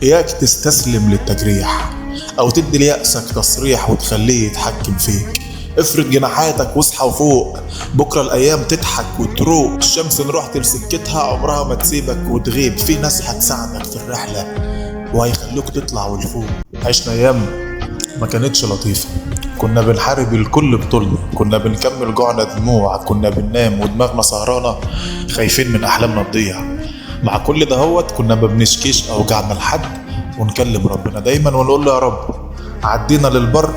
إياك تستسلم للتجريح أو تدي ليأسك تصريح وتخليه يتحكم فيك. افرد جناحاتك واصحى وفوق، بكرة الأيام تضحك وتروق. الشمس إن رحت لسكتها عمرها ما تسيبك وتغيب، في ناس هتساعدك في الرحلة وهيخلوك تطلع ولفوق. عشنا أيام ما كانتش لطيفة، كنا بنحارب الكل بطولنا، كنا بنكمل جوعنا دموع، كنا بننام ودماغنا سهرانة خايفين من أحلامنا تضيع. مع كل دهوت كنا ما بنشكيش أوجعنا لحد ونكلم ربنا دايما ونقول له يا رب عدينا للبر،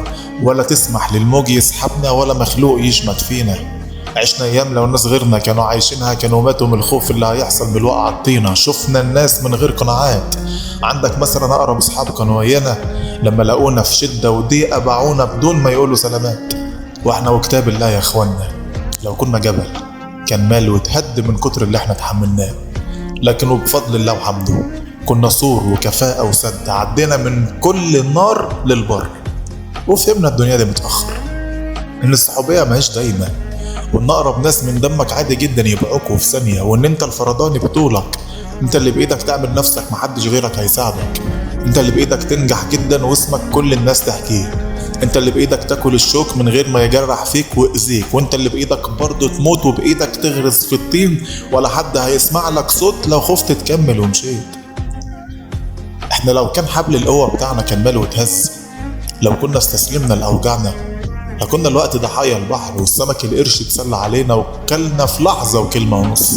ولا تسمح للموج يسحبنا ولا مخلوق يشمت فينا. عشنا ايام لو الناس غيرنا كانوا عايشينها كانوا ماتوا من الخوف اللي هيحصل بالوقعة الطينة. شفنا الناس من غير قناعات، عندك مثلا اقرب اصحاب كانوا ويانا لما لقونا في شدة وضيقة باعونا بدون ما يقولوا سلامات. واحنا وكتاب الله يا اخوانا لو كنا جبل كان مال واتهد من كتر اللي احنا اتحملناه، لكن وبفضل الله وحمده كنا سور وكفاءة وسد، عدينا من كل النار للبر. وفهمنا الدنيا دي متأخر، ان الصحوبية ماهيش دايما، وان اقرب ناس من دمك عادي جدا يبيعوكوا في ثانية، وان انت الفرداني بطولك، انت اللي بايدك تعمل نفسك محدش غيرك هيساعدك، انت اللي بايدك تنجح جدا واسمك كل الناس تحكيه، انت اللي بايدك تاكل الشوك من غير ما يجرح فيك واذيك، وانت اللي بايدك برضه تموت وبايدك تغرس في الطين ولا حد هيسمع لك صوت لو خفت تكمل ومشيت. احنا لو كان حبل القوة بتاعنا كان ماله اتهز، لو كنا استسلمنا لأوجاعنا لكنا الوقت ضحايا البحر والسمك القرش اتسلى علينا وكلنا في لحظة وكلمة ونص.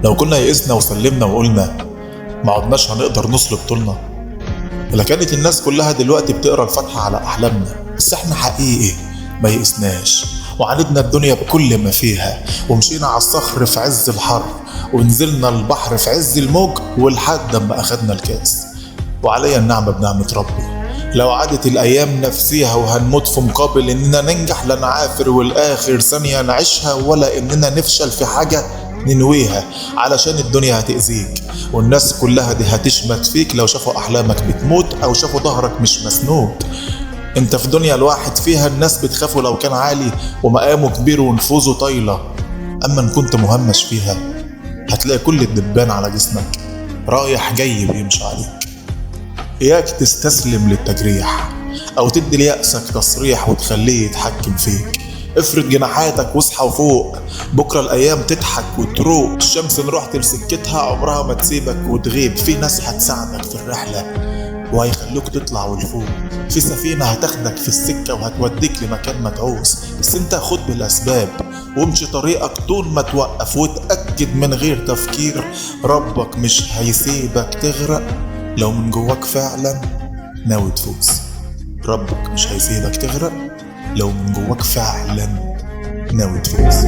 لو كنا يئسنا وسلمنا وقلنا ما عدناش هنقدر نصلب طولنا، لكانت الناس كلها دلوقتي بتقرا الفاتحة على أحلامنا. بس احنا حقيقي ما يئسناش وعاندنا الدنيا بكل ما فيها، ومشينا على الصخر في عز الحر ونزلنا البحر في عز الموج ولحد ما أخدنا الكاس. وعليا النعمة بنعمة ربي لو عادت الأيام نفسيها وهنموت في مقابل إننا ننجح لا نعافر والآخر ثانية نعيشها، ولا إننا نفشل في حاجة ننويها علشان الدنيا هتأذيك والناس كلها دي هتشمت فيك لو شافوا أحلامك بتموت أو شافوا ظهرك مش مسنود. انت في دنيا الواحد فيها الناس بتخافوا لو كان عالي ومقامه كبير ونفوذه طايلة، أما إن كنت مهمش فيها هتلاقي كل الدبان على جسمك رايح جاي بيمشي عليك. إياك تستسلم للتجريح أو تدي ليأسك تصريح وتخليه يتحكم فيك. افرد جناحاتك واصحى وفوق، بكرة الأيام تضحك وتروق. الشمس إن رحت لسكتها عمرها ما تسيبك وتغيب، في ناس هتساعدك في الرحلة وهيخلوك تطلع ولفوق، في سفينة هتاخدك في السكة وهتوديك لمكان ما تعوز. بس انت خد بالأسباب وامشي طريقك طول ما توقف، وتأكد من غير تفكير ربك مش هيسيبك تغرق لو من جواك فعلا ناوي تفوز. ربك مش هيسيبك تغرق لو من جواك فعلا ناوي تفوز.